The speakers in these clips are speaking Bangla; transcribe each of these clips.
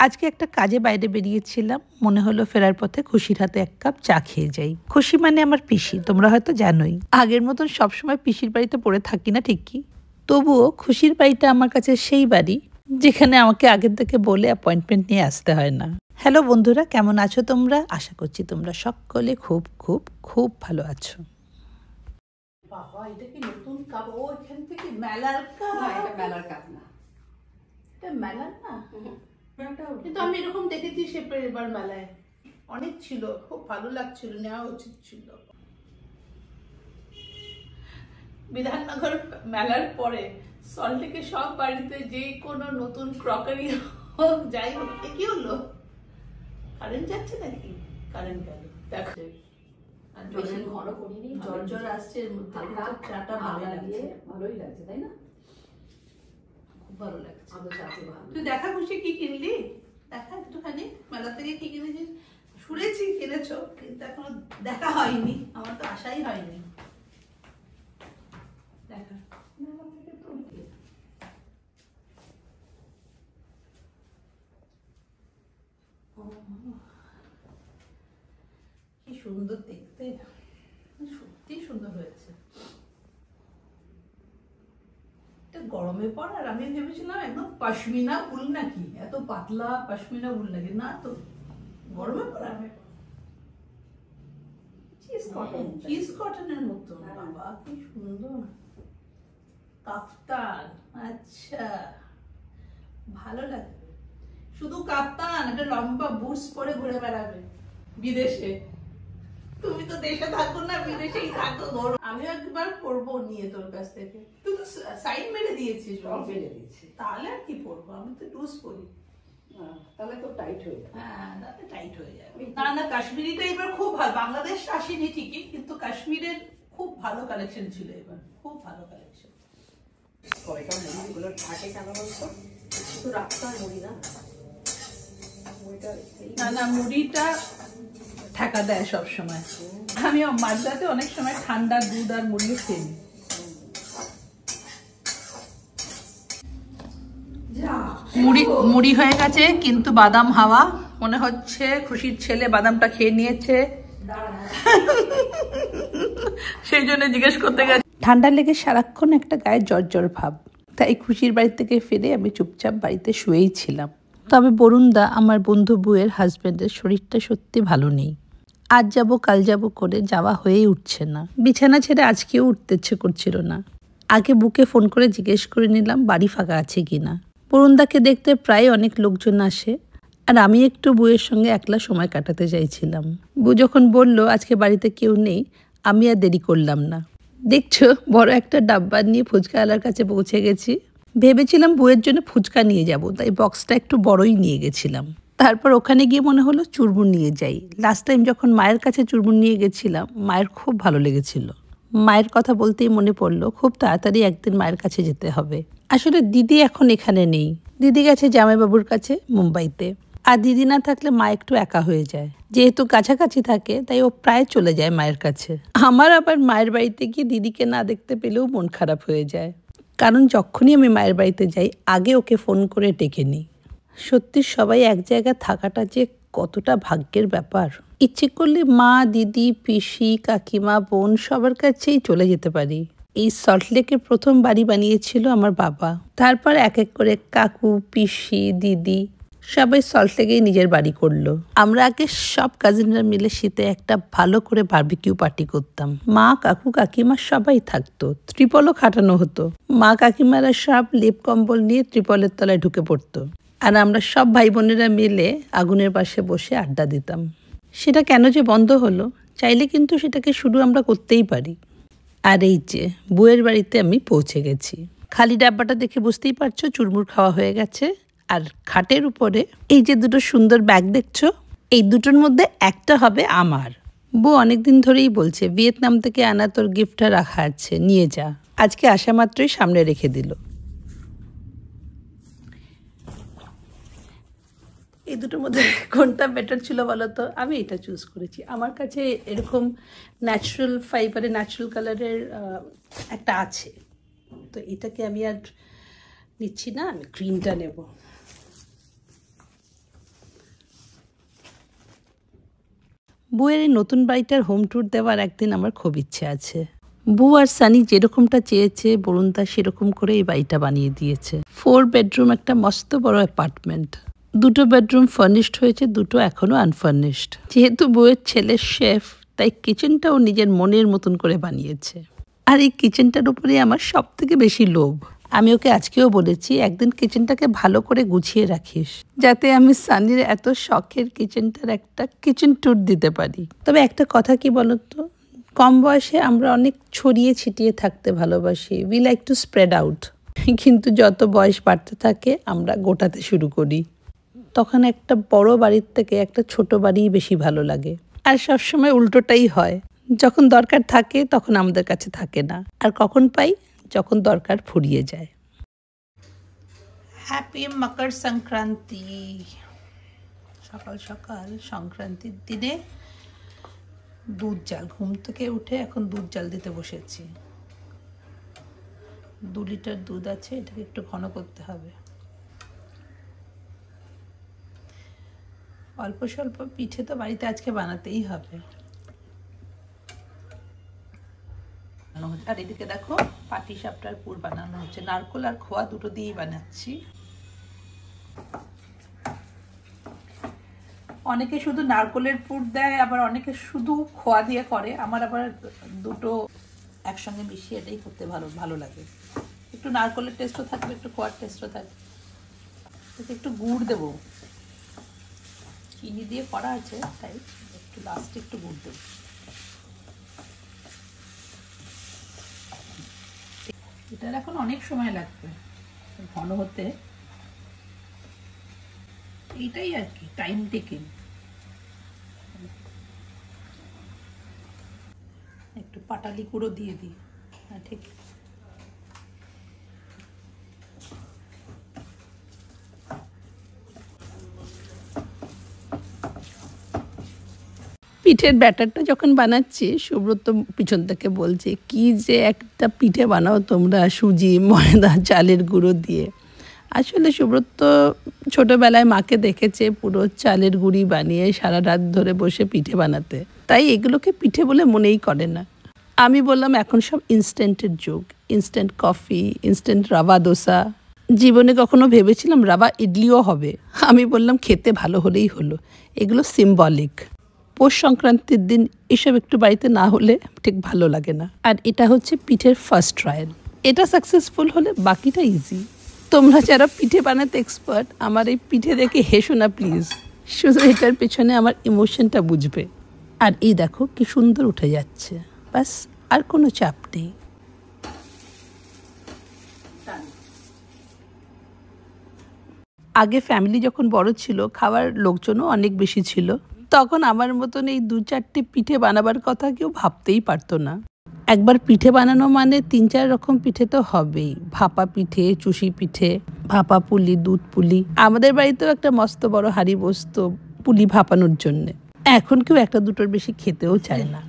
আজকে একটা কাজে বাইরে বেরিয়েছিলাম, মনে হলো ফেরার পথে খুশির হাতে এক কাপ চা খেয়ে যাই। খুশি মানে আমার পিসি, তোমরা হয়তো জানোই। আগের মতন সবসময় পিসির বাড়িতে পড়ে থাকি না ঠিকই, তবুও খুশির বাড়িটা আমার কাছে সেই বাড়ি যেখানে আমাকে আগের থেকে বলে অ্যাপয়েন্টমেন্ট নিয়ে আসতে হয় না। হ্যালো বন্ধুরা, কেমন আছো তোমরা? আশা করছি তোমরা সকলে খুব খুব খুব ভালো আছো। বাবা, এটা কি নতুন কাপ? ও এখান থেকে মেলার কাপ? না, এটা মেলার কাপ না। এটা মেলার না, কিন্তু আমি এরকম দেখেছি শেপের এবার মেলায় অনেক ছিল, খুব ভালো লাগছিল, নেওয়া উচিত ছিল। বিধাননগর মেলার পরে সল্টলেকে সব বাড়িতে যে কোনো নতুন ক্রকারি হোক যাই হোক, কি হলো? কারেন্ট যাচ্ছে নাকি? কারেন্ট গেল, দেখো। আর জলের ঘন করিনি, জল জল আসছে এর মধ্যে। চাটা ভালোই লাগছে, তাই না? খুব ভালো লাগছে। তুই দেখা খুশি কি কিনলি? দেখা একটুখানি মেলা থেকে কি কিনেছিস? শুনেছি কিনেছো, কিন্তু এখনো দেখা হয়নি, আমার তো আশাই হয়নি। দেখা কি সুন্দর দেখতে, সত্যি সুন্দর হয়েছে। গরমে পর, আর আমি ভেবেছিলাম একদম পশমিনা উল নাকি, এত পাতলা পশমিনা উল নাকি, না তো গরমে পরা চিজ কটনের মতো। বাবা কি সুন্দর কাফতান। আচ্ছা, ভালো লাগে। শুধু কাফতান, একটা লম্বা বুটস পরে ঘুরে বেড়াবে বিদেশে। তুমি তো দেশে থাকো না, বিদেশেই থাকো। গরম আমি একবার পরবো নিয়ে তোর কাছ থেকে। তুই তো সাইড মেরে দিয়েছিস। মেরে দিয়েছি, তাহলে আর কি পরবো, আমি তো লুজ পরি। তাহলে তো টাইট হয়ে যাবে। হ্যাঁ, তাহলে টাইট হয়ে যাবে। না না, কাশ্মীরিটা এবার খুব ভালো। বাংলাদেশ আসেনি ঠিকই, কিন্তু কাশ্মীরের খুব ভালো কালেকশন ছিল এবার, খুব ভালো কালেকশন। কয়টা মুড়িগুলো থাকে কেন বলতো? শুধু রাস্তা মুড়ি না, না না, মুড়িটা ঠাকা দেয় সবসময়। আমি মাঝরাতে অনেক সময় ঠান্ডা দুধ আর মুড়ি খেয়ে নিই। মুড়ি হয়ে গেছে, কিন্তু বাদাম হাওয়া। মনে হচ্ছে খুশির ছেলে বাদামটা খেয়ে নিয়েছে, সেই জন্য জিজ্ঞেস করতে গেছে। ঠান্ডা লেগে সারাক্ষণ একটা গায়ে জ্বর জ্বর ভাব, তাই খুশির বাড়ি থেকে ফিরে আমি চুপচাপ বাড়িতে শুয়েই ছিলাম। তবে বরুণদা, আমার বন্ধু বউয়ের হাজবেন্ডের শরীরটা সত্যি ভালো নেই। আজ যাব কাল যাব করে যাওয়া হয়েই উঠছে না। বিছানা ছেড়ে আজকেও উঠতে ইচ্ছে করছিল না। আগে বুকে ফোন করে জিজ্ঞেস করে নিলাম বাড়ি ফাঁকা আছে কিনা। বরুণদাকে দেখতে প্রায় অনেক লোকজন আসে, আর আমি একটু বউয়ের সঙ্গে একলা সময় কাটাতে চাইছিলাম। বউ যখন বলল আজকে বাড়িতে কেউ নেই, আমি আর দেরি করলাম না। দেখছো, বড় একটা ডাব্বা নিয়ে ফুচকাওয়ালার কাছে পৌঁছে গেছি। ভেবেছিলাম বউয়ের জন্য ফুচকা নিয়ে যাব, তাই বক্সটা একটু বড়ই নিয়ে গেছিলাম। তারপর ওখানে গিয়ে মনে হলো চুরমুর নিয়ে যাই। লাস্ট টাইম যখন মায়ের কাছে চুরমুর নিয়ে গেছিলাম, মায়ের খুব ভালো লেগেছিল। মায়ের কথা বলতেই মনে পড়লো খুব তাড়াতাড়ি একদিন মায়ের কাছে যেতে হবে। আসলে দিদি এখন এখানে নেই, দিদি গেছে জামাইবাবুর কাছে মুম্বাইতে। আর দিদি না থাকলে মা একটু একা হয়ে যায়। যেহেতু কাছাকাছি থাকে, তাই ও প্রায় চলে যায় মায়ের কাছে। আমার আবার মায়ের বাড়িতে গিয়ে দিদিকে না দেখতে পেলেও মন খারাপ হয়ে যায়, কারণ যখনই আমি মায়ের বাড়িতে যাই আগে ওকে ফোন করে ডেকে নিই। সত্যি সবাই এক জায়গায় থাকাটা যে কতটা ভাগ্যের ব্যাপার। ইচ্ছে করলে মা, দিদি, পিসি, কাকিমা, বোন সবার কাছেই চলে যেতে পারি। এই সল্টলেকে প্রথম বাড়ি বানিয়েছিল আমার বাবা। তারপর এক এক করে কাকু, পিসি, দিদি সবাই সল্টলেকেই নিজের বাড়ি করলো। আমরা আগে সব কাজিনরা মিলে শীতে একটা ভালো করে বারবিকিউ পার্টি করতাম। মা, কাকু, কাকিমা সবাই থাকতো, ত্রিপলও খাটানো হতো। মা কাকিমারা সব লেপ কম্বল নিয়ে ত্রিপলের তলায় ঢুকে পড়তো, আর আমরা সব ভাই বোনেরা মিলে আগুনের পাশে বসে আড্ডা দিতাম। সেটা কেন যে বন্ধ হলো, চাইলে কিন্তু সেটাকে শুরু আমরা করতেই পারি। আর এই যে বউয়ের বাড়িতে আমি পৌঁছে গেছি। খালি ডাব্বাটা দেখে বুঝতেই পারছো চুরমুর খাওয়া হয়ে গেছে। আর খাটের উপরে এই যে দুটো সুন্দর ব্যাগ দেখছো, এই দুটোর মধ্যে একটা হবে আমার। বউ অনেকদিন ধরেই বলছে ভিয়েতনাম থেকে আনা তোর গিফটটা রাখা আছে, নিয়ে যা। আজকে আসা মাত্রই সামনে রেখে দিল। এই দুটোর মধ্যে কোনটা বেটার ছিল বলো তো? আমি এটা চুজ করেছি। আমার কাছে এরকম ন্যাচারাল ফাইবারে ন্যাচারাল কালারের একটা আছে, তো এটাকে আমি আর নিচ্ছি না, আমি গ্রিনটা নেব। বউয়ের এই নতুন বাড়িটার হোম ট্যুর দেওয়ার একদিন আমার খুব ইচ্ছে আছে। বউ আর সানি যেরকমটা চেয়েছে বরুণদা সেরকম করে এই বাড়িটা বানিয়ে দিয়েছে। 4 বেডরুম একটা মস্ত বড় অ্যাপার্টমেন্ট। 2টো বেডরুম ফার্নিশড হয়েছে, 2টো এখনো আনফার্নিশড। যেহেতু বউয়ের ছেলে শেফ, তাই কিচেনটাও নিজের মনের মতন করে বানিয়েছে। আর এই কিচেনটার উপরে আমার সব থেকে বেশি লোভ। আমি ওকে আজকেও বলেছি একদিন কিচেনটাকে ভালো করে গুছিয়ে রাখিস, যাতে আমি সানির এত শখের কিচেনটার একটা কিচেন ট্যুর দিতে পারি। তবে একটা কথা কি বলতো, কম বয়সে আমরা অনেক ছড়িয়ে ছিটিয়ে থাকতে ভালোবাসি, we like to spread out. কিন্তু যত বয়স বাড়তে থাকে আমরা গোটাতে শুরু করি। তখন একটা বড় বাড়ির থেকে একটা ছোট বাড়িই বেশি ভালো লাগে। আর সবসময় উল্টোটাই হয়, যখন দরকার থাকে তখন আমাদের কাছে থাকে না, আর কখন পাই, যখন দরকার ফুরিয়ে যায়। হ্যাপি মকর সংক্রান্তি। সকাল সকাল সংক্রান্তির দিনে দুধ জাল, ঘুম থেকে উঠে এখন দুধ জাল দিতে বসেছি। 2 লিটার দুধ আছে, এটাকে একটু ঘন করতে হবে। অল্প স্বল্প পিঠে তো বাড়িতে আজকে বানাতেই হবে। আর এদিকে দেখো পাটিসাপটার পুর বানানো হচ্ছে, নারকেল আর খোয়া দুটো দিয়েই বানাচ্ছি। অনেকে শুধু নারকেলের পুর দেয়, আবার অনেকে শুধু খোয়া দিয়ে করে। আমার আবার দুটো একসঙ্গে মিশিয়ে এটাই করতে ভালো লাগে। একটু নারকেলের টেস্টও থাকবে, একটু খোয়ার টেস্টও থাকবে। একটু গুড় দেবো, চিনি দিয়ে করা আছে তাই একটু লাস্টে একটু গুড় দেবো। এটার এখন অনেক সময় লাগবে ঘন হতে, এইটাই আর কি, টাইম টেকিং। একটু পাটালি গুঁড়ো দিয়ে দিই। হ্যাঁ ঠিক। পিঠের ব্যাটারটা যখন বানাচ্ছি, সুব্রত পিছন থেকে বলছে কি যে একটা পিঠে বানাও তোমরা সুজি ময়দা চালের গুঁড়ো দিয়ে। আসলে সুব্রত ছোটোবেলায় মাকে দেখেছে পুরো চালের গুঁড়ি বানিয়ে সারা রাত ধরে বসে পিঠে বানাতে, তাই এগুলোকে পিঠে বলে মনেই করে না। আমি বললাম এখন সব ইনস্ট্যান্টের যুগ, instant coffee, instant Rabha dosa. জীবনে কখনো ভেবেছিলাম রাভা ইডলিও হবে? আমি বললাম খেতে ভালো হলেই হলো, এগুলো সিম্বলিক। পৌষ সংক্রান্তির দিন এসব একটু বাড়িতে না হলে ঠিক ভালো লাগে না। আর এটা হচ্ছে পিঠের ফার্স্ট ট্রায়াল, এটা সাকসেসফুল হলে বাকিটা ইজি। তোমরা যারা পিঠে বানাতে এক্সপার্ট, আমার এই পিঠে দেখে হেসো না প্লিজ, শুধু এটার পেছনে আমার ইমোশনটা বুঝবে। আর এই দেখো কি সুন্দর উঠে যাচ্ছে, ব্যাস আর কোনো চাপ নেই। আগে ফ্যামিলি যখন বড় ছিল, খাওয়ার লোকজনও অনেক বেশি ছিল, তখন আমার মতন এই 2-4টে পিঠে বানাবার কথা কেউ ভাবতেই পারতো না। একবার পিঠে বানানো মানে 3-4 রকম পিঠে তো হবেই, ভাপা পিঠে, চুষি পিঠে, ভাপা পুলি, দুধ পুলি। আমাদের বাড়িতেও একটা মস্ত বড় হাঁড়ি বসতো পুলি ভাপানোর জন্যে। এখন কেউ একটা দুটোর বেশি খেতেও চায় না।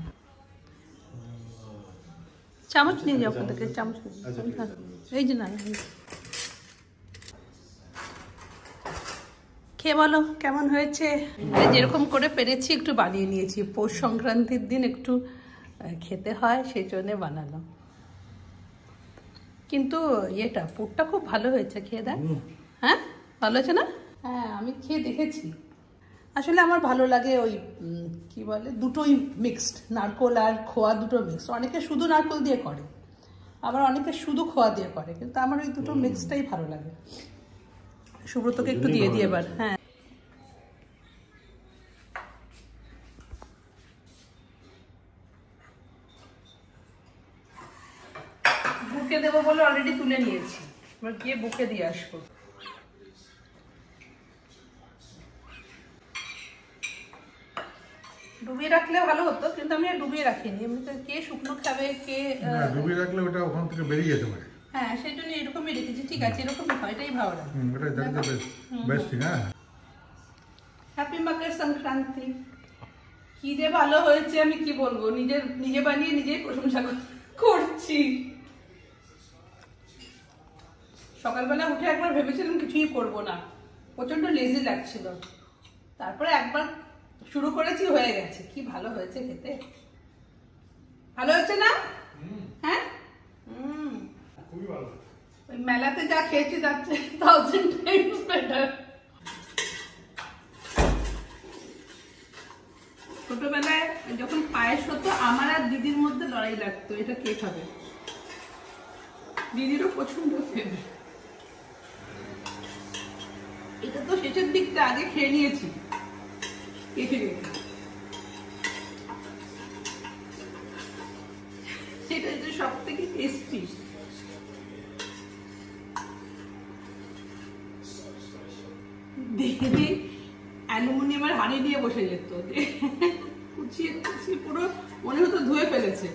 চামচ নিয়ে যাও ওখান থেকে, চামচ এই যে না, খেয়ে বলো কেমন হয়েছে। যেরকম করে পেরেছি একটু বানিয়ে নিয়েছি, পৌষ সংক্রান্তির দিন একটু খেতে হয় সেই জন্যে বানালাম। কিন্তু এটা পুরটা খুব ভালো হয়েছে, খেয়ে দেখ। হ্যাঁ ভালো হয়েছে না? হ্যাঁ আমি খেয়ে দেখেছি। আসলে আমার ভালো লাগে ওই কি বলে, দুটোই মিক্সড, নারকেল আর খোয়া দুটো মিক্সড। অনেকে শুধু নারকেল দিয়ে করে, আবার অনেকে শুধু খোয়া দিয়ে করে, কিন্তু আমার ওই দুটো মিক্সডটাই ভালো লাগে। সুব্রতকে একটু দিয়ে দিয়ে এবার। হ্যাঁ বুকে দেবো বলে অলরেডি তুলে নিয়েছি, এবার গিয়ে বুকে দিয়ে আসবো। ডুবিয়ে রাখলে ভালো হতো, কিন্তু আমি আর ডুবিয়ে রাখিনি। এমনিতে কে শুকনো খাবে, কে ডুবিয়ে রাখলে ওটা ওখান থেকে বেরিয়ে যেতে পারে। হ্যাঁ সেই জন্য এরকমই রেখেছি। ঠিক আছে, এরকমই হয়, এটাই ভালো লাগে। এটা দেখতে বেশ ঠিক। হ্যাঁ হ্যাপি মকর সংক্রান্তি। কি যে ভালো হয়েছে আমি কি বলবো, নিজে বানিয়ে নিজেই প্রশংসা করছি। সকালবেলা উঠে একবার ভেবেছিলাম কিছুই করব না, প্রচন্ড লেজি লাগছিল। তারপরে একবার শুরু করেছি, হয়ে গেছে। কি ভালো হয়েছে খেতে, ভালো হচ্ছে না? হ্যাঁ, খুবই ভালো। ওই মেলাতে যা খেয়েছি তার 1000 টাইমস বেটার। ছোটবেলায় যখন পায়েস হতো আমার আর দিদির মধ্যে লড়াই লাগতো, এটা কে খাবে। দিদিরও পছন্দ ফেভারিট। এটা তো শেষের দিকটা, আগে খেয়ে নিয়েছি কেটে রেখে। সেটা হচ্ছে সব থেকে টেস্টি। দেখে অ্যালুমিনিয়ামের হাঁড়ি দিয়ে বসে যেত, কুচিয়ে কুচিয়ে পুরো মনে হতো ধুয়ে ফেলেছে।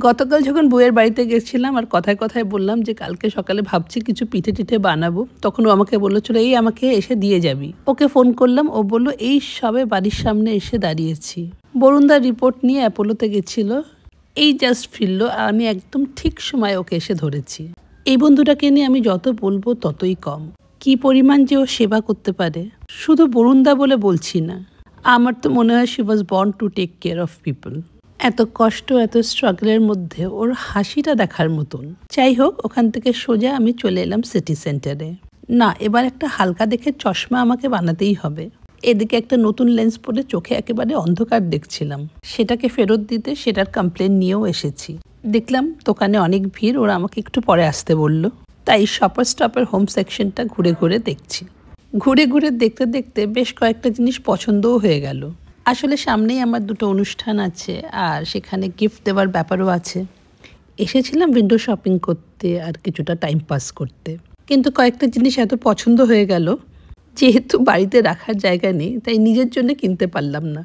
গতকাল যখন বউয়ের বাড়িতে গেছিলাম আর কথায় কথায় বললাম যে কালকে সকালে ভাবছি কিছু পিঠে টিঠে বানাবো, তখন ও আমাকে বললো চলো এই আমাকে এসে দিয়ে যাবি। ওকে ফোন করলাম, ও বললো এই সবে বাড়ির সামনে এসে দাঁড়িয়েছি। বরুণদার রিপোর্ট নিয়ে অ্যাপোলোতে গেছিল, এই জাস্ট ফিরলো আর আমি একদম ঠিক সময় ওকে এসে ধরেছি। এই বন্ধুটাকে নিয়ে আমি যত বলবো ততই কম। কি পরিমাণ যে ও সেবা করতে পারে, শুধু বরুণদা বলে বলছি না, আমার তো মনে হয় she was born to take care of people. এত কষ্ট, এত স্ট্রাগলের মধ্যে ওর হাসিটা দেখার মতন। যাই হোক, ওখান থেকে সোজা আমি চলে এলাম সিটি সেন্টারে। না, এবার একটা হালকা দেখে চশমা আমাকে বানাতেই হবে। এদিকে একটা নতুন লেন্স পরে চোখে একেবারে অন্ধকার দেখছিলাম, সেটাকে ফেরত দিতে সেটার কমপ্লেন নিয়েও এসেছি। দেখলাম দোকানে অনেক ভিড়, ওরা আমাকে একটু পরে আসতে বলল। তাই শপার স্টপের হোম সেকশনটা ঘুরে ঘুরে দেখছি। ঘুরে ঘুরে দেখতে দেখতে বেশ কয়েকটা জিনিস পছন্দও হয়ে গেল। আসলে সামনেই আমার দুটো অনুষ্ঠান আছে আর সেখানে গিফট দেওয়ার ব্যাপারও আছে। এসেছিলাম উইন্ডো শপিং করতে আর কিছুটা টাইম পাস করতে, কিন্তু কয়েকটা জিনিস এত পছন্দ হয়ে গেল, যেহেতু বাড়িতে রাখার জায়গা নেই তাই নিজের জন্য কিনতে পারলাম না।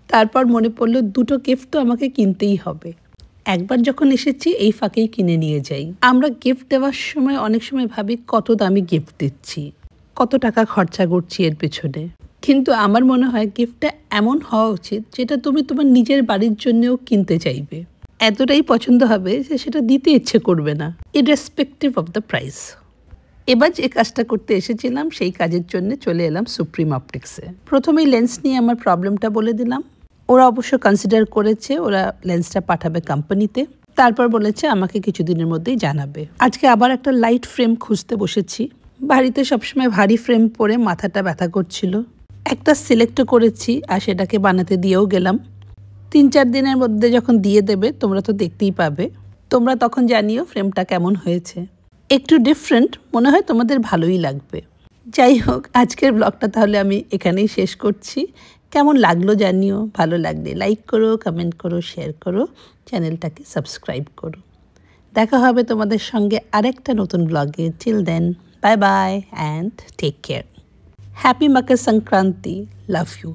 তারপর মনে পড়লো দুটো গিফট তো আমাকে কিনতেই হবে। একবার যখন এসেছি এই ফাঁকেই কিনে নিয়ে যাই। আমরা গিফট দেওয়ার সময় অনেক সময় ভাবি কত দামি গিফট দিচ্ছি, কত টাকা খরচা করছি এর পেছনে, কিন্তু আমার মনে হয় গিফটটা এমন হওয়া উচিত যেটা তুমি তোমার নিজের বাড়ির জন্যও কিনতে চাইবে, এতটাই পছন্দ হবে যে সেটা দিতে ইচ্ছে করবে না, ইররেসপেক্টিভ অফ দ্য প্রাইস। এবার যে কাজটা করতে এসেছিলাম সেই কাজের জন্য চলে এলাম সুপ্রিম অপটিক্সে। প্রথমেই লেন্স নিয়ে আমার প্রবলেমটা বলে দিলাম। ওরা অবশ্য কনসিডার করেছে, ওরা লেন্সটা পাঠাবে কোম্পানিতে, তারপর বলেছে আমাকে কিছুদিনের মধ্যেই জানাবে। আজকে আবার একটা লাইট ফ্রেম খুঁজতে বসেছি। বাড়িতে সবসময় ভারী ফ্রেম পরে মাথাটা ব্যথা করছিল। একটা সিলেক্ট করেছি আর সেটাকে বানাতে দিয়েও গেলাম। 3-4 দিনের মধ্যে যখন দিয়ে দেবে তোমরা তো দেখতেই পাবে, তোমরা তখন জানিও ফ্রেমটা কেমন হয়েছে। একটু ডিফারেন্ট, মনে হয় তোমাদের ভালোই লাগবে। যাই হোক, আজকের ব্লগটা তাহলে আমি এখানেই শেষ করছি। কেমন লাগলো জানিও, ভালো লাগলে লাইক করো, কমেন্ট করো, শেয়ার করো, চ্যানেলটাকে সাবস্ক্রাইব করো। দেখা হবে তোমাদের সঙ্গে আরেকটা নতুন ব্লগে। Till then, bye bye and take care. Happy Makar Sankranti, love you.